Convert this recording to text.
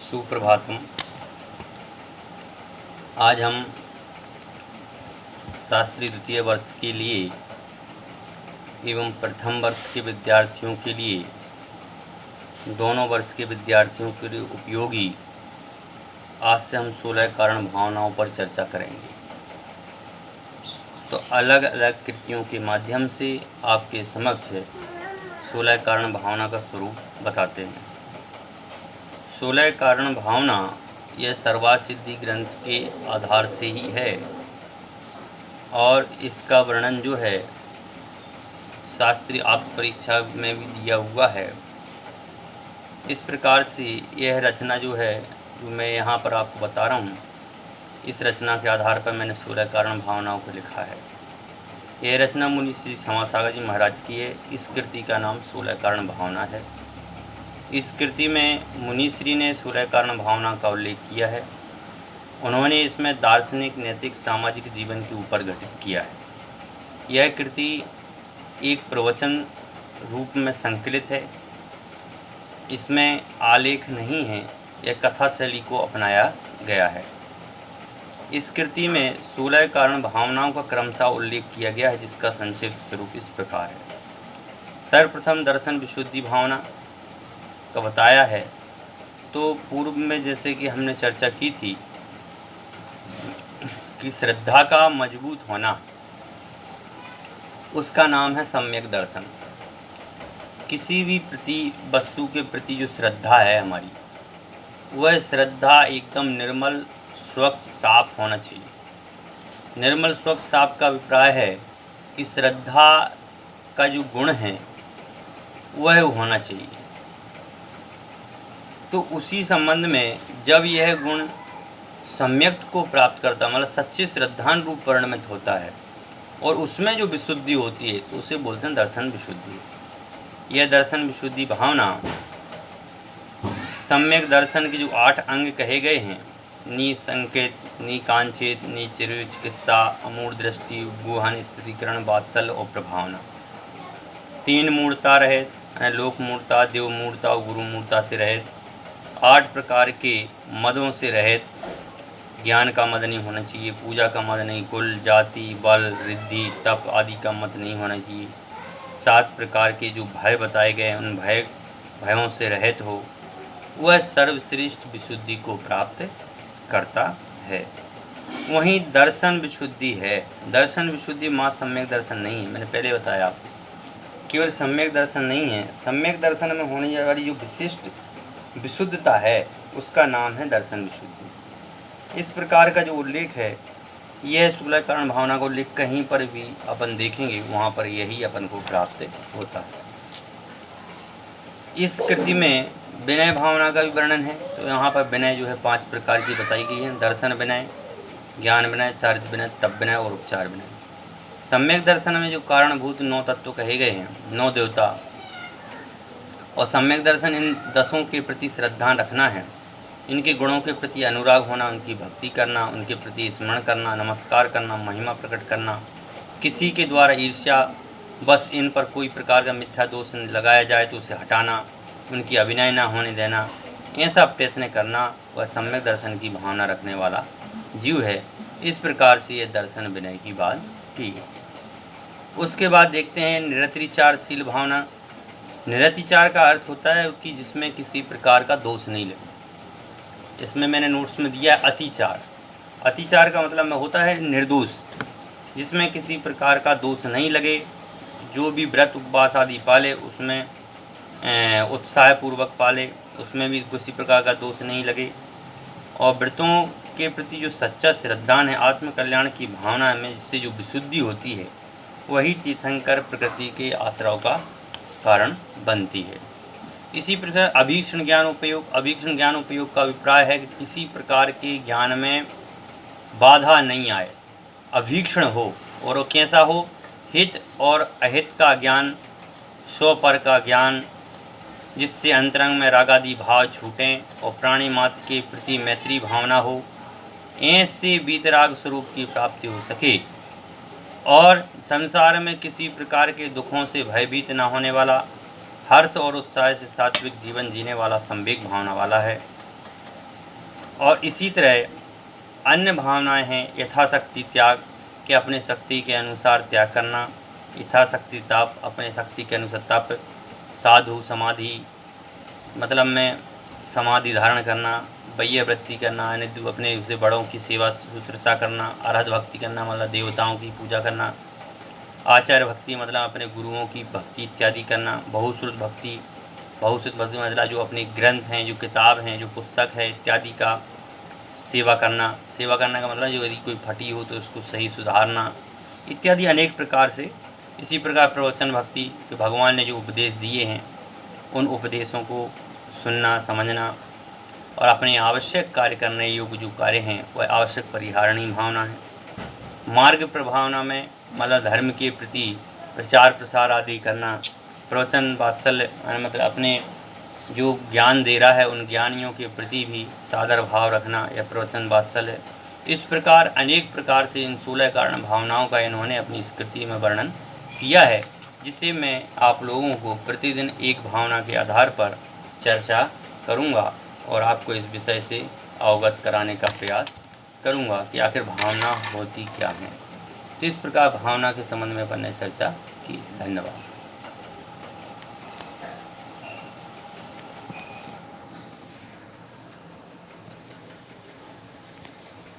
सुप्रभातम। आज हम शास्त्री द्वितीय वर्ष के लिए एवं प्रथम वर्ष के विद्यार्थियों के लिए, दोनों वर्ष के विद्यार्थियों के लिए उपयोगी आज से हम 16 कारण भावनाओं पर चर्चा करेंगे। तो अलग अलग कृतियों के माध्यम से आपके समक्ष 16 कारण भावना का स्वरूप बताते हैं। 16 कारण भावना यह सर्वासिद्धि ग्रंथ के आधार से ही है और इसका वर्णन जो है शास्त्रीय आत्म परीक्षा में भी दिया हुआ है। इस प्रकार से यह रचना जो है, जो मैं यहाँ पर आपको बता रहा हूँ, इस रचना के आधार पर मैंने 16 कारण भावनाओं को लिखा है। यह रचना मुनि श्री क्षमासागर जी महाराज की है। इस कृति का नाम 16 कारण भावना है। इस कृति में मुनि श्री ने 16 कारण भावना का उल्लेख किया है। उन्होंने इसमें दार्शनिक, नैतिक, सामाजिक जीवन के ऊपर घटित किया है। यह कृति एक प्रवचन रूप में संकलित है। इसमें आलेख नहीं है, यह कथा शैली को अपनाया गया है। इस कृति में 16 कारण भावनाओं का क्रमशः उल्लेख किया गया है, जिसका संक्षिप्त स्वरूप इस प्रकार है। सर्वप्रथम दर्शन विशुद्धि भावना का बताया है। तो पूर्व में जैसे कि हमने चर्चा की थी कि श्रद्धा का मजबूत होना, उसका नाम है सम्यक दर्शन। किसी भी वस्तु के प्रति जो श्रद्धा है हमारी, वह श्रद्धा एकदम निर्मल, स्वच्छ, साफ होना चाहिए। निर्मल, स्वच्छ, साफ का अभिप्राय है कि श्रद्धा का जो गुण है वह होना चाहिए। तो उसी संबंध में जब यह गुण सम्यक को प्राप्त करता, मतलब सच्चे श्रद्धान रूप परिणमित होता है और उसमें जो विशुद्धि होती है, तो उसे बोलते हैं दर्शन विशुद्धि। यह दर्शन विशुद्धि भावना सम्यक दर्शन के जो 8 अंग कहे गए हैं, नी संकेत, नी कांचित, नी चिर चिकित्सा, अमूढ़ दृष्टि, गुहन स्थितिकरण, वात्सल्य और प्रभावना। 3 मूर्ता रहित, लोक मूर्ता, देव मूर्ता और गुरु मूर्ता से रहित, 8 प्रकार के मदों से रहित। ज्ञान का मद नहीं होना चाहिए, पूजा का मद नहीं, कुल, जाति, बल, रिद्धि, तप आदि का मद नहीं होना चाहिए। 7 प्रकार के जो भय बताए गए हैं, उन भयों से रहित हो, वह सर्वश्रेष्ठ विशुद्धि को प्राप्त करता है। वहीं दर्शन विशुद्धि है। दर्शन विशुद्धि माँ सम्यक दर्शन नहीं है। मैंने पहले बताया आपको, केवल सम्यक दर्शन नहीं है, सम्यक दर्शन में होने वाली जो विशिष्ट विशुद्धता है, उसका नाम है दर्शन विशुद्धि। इस प्रकार का जो उल्लेख है, यह 16 कारण भावना को उल्लेख कहीं पर भी अपन देखेंगे, वहाँ पर यही अपन को प्राप्त होता है। इस कृति में विनय भावना का भी वर्णन है। तो यहाँ पर विनय जो है 5 प्रकार की बताई गई है। दर्शन विनय, ज्ञान विनय, चारित्र विनय, तप विनय और उपचार विनय। सम्यक दर्शन में जो कारणभूत 9 तत्व कहे गए हैं, 9 देवता, और सम्यक दर्शन इन 10 के प्रति श्रद्धा रखना है, इनके गुणों के प्रति अनुराग होना, उनकी भक्ति करना, उनके प्रति स्मरण करना, नमस्कार करना, महिमा प्रकट करना, किसी के द्वारा ईर्ष्या बस इन पर कोई प्रकार का मिथ्या दोष लगाया जाए तो उसे हटाना, उनकी अभिनय ना होने देना, ऐसा प्रयत्न करना, वह सम्यक दर्शन की भावना रखने वाला जीव है। इस प्रकार से यह दर्शन विनय की बात की। उसके बाद देखते हैं निरतिचारशील भावना। निरतिचार का अर्थ होता है कि जिसमें किसी प्रकार का दोष नहीं लगे। इसमें मैंने नोट्स में दिया है अतिचार। अतिचार का मतलब होता है निर्दोष, जिसमें किसी प्रकार का दोष नहीं लगे। जो भी व्रत उपवास आदि पाले, उसमें उत्साहपूर्वक पाले, उसमें भी किसी प्रकार का दोष नहीं लगे। और व्रतों के प्रति जो सच्चा श्रद्धान है, आत्मकल्याण की भावना में जिससे जो विशुद्धि होती है, वही तीर्थंकर प्रकृति के आश्रय का कारण बनती है। इसी प्रकार अभीक्षण ज्ञान उपयोग। अभीक्षण ज्ञान उपयोग का अभिप्राय है कि किसी प्रकार के ज्ञान में बाधा नहीं आए, अभीक्षण हो, और वो कैसा हो, हित और अहित का ज्ञान, स्वपर का ज्ञान, जिससे अंतरंग में रागादि भाव छूटें और प्राणी मात्र के प्रति मैत्री भावना हो, ऐसे वीतराग स्वरूप की प्राप्ति हो सके, और संसार में किसी प्रकार के दुखों से भयभीत न होने वाला, हर्ष और उत्साह से सात्विक जीवन जीने वाला, संवेग भावना वाला है। और इसी तरह अन्य भावनाएं हैं यथाशक्ति त्याग, कि अपने शक्ति के अनुसार त्याग करना, यथाशक्ति तप, अपने शक्ति के अनुसार तप, साधु समाधि मतलब में समाधि धारण करना, वैय वृत्ति करना यानी अपने से बड़ों की सेवा शुश्रूषा करना, अरहत भक्ति करना मतलब देवताओं की पूजा करना, आचार्य भक्ति मतलब अपने गुरुओं की भक्ति इत्यादि करना, बहुश्रुत भक्ति मतलब जो अपने ग्रंथ हैं, जो किताब हैं, जो पुस्तक है इत्यादि का सेवा करना का मतलब जो यदि कोई फटी हो तो उसको सही सुधारना इत्यादि अनेक प्रकार से। इसी प्रकार प्रवचन भक्ति कि भगवान ने जो उपदेश दिए हैं उन उपदेशों को सुनना समझना और अपने आवश्यक कार्य करने योग्य जो कार्य हैं वह आवश्यक परिहारणी भावना है। मार्ग प्रभावना में मतलब धर्म के प्रति प्रचार प्रसार आदि करना, प्रवचन वात्सल्य मतलब अपने जो ज्ञान दे रहा है उन ज्ञानियों के प्रति भी सादर भाव रखना या प्रवचन वात्सल्य। इस प्रकार अनेक प्रकार से इन 16 कारण भावनाओं का इन्होंने अपनी इस कृति में वर्णन किया है, जिसे मैं आप लोगों को प्रतिदिन एक भावना के आधार पर चर्चा करूंगा और आपको इस विषय से अवगत कराने का प्रयास करूंगा कि आखिर भावना होती क्या है। तो इस प्रकार भावना के संबंध में अपन ने चर्चा की। धन्यवाद।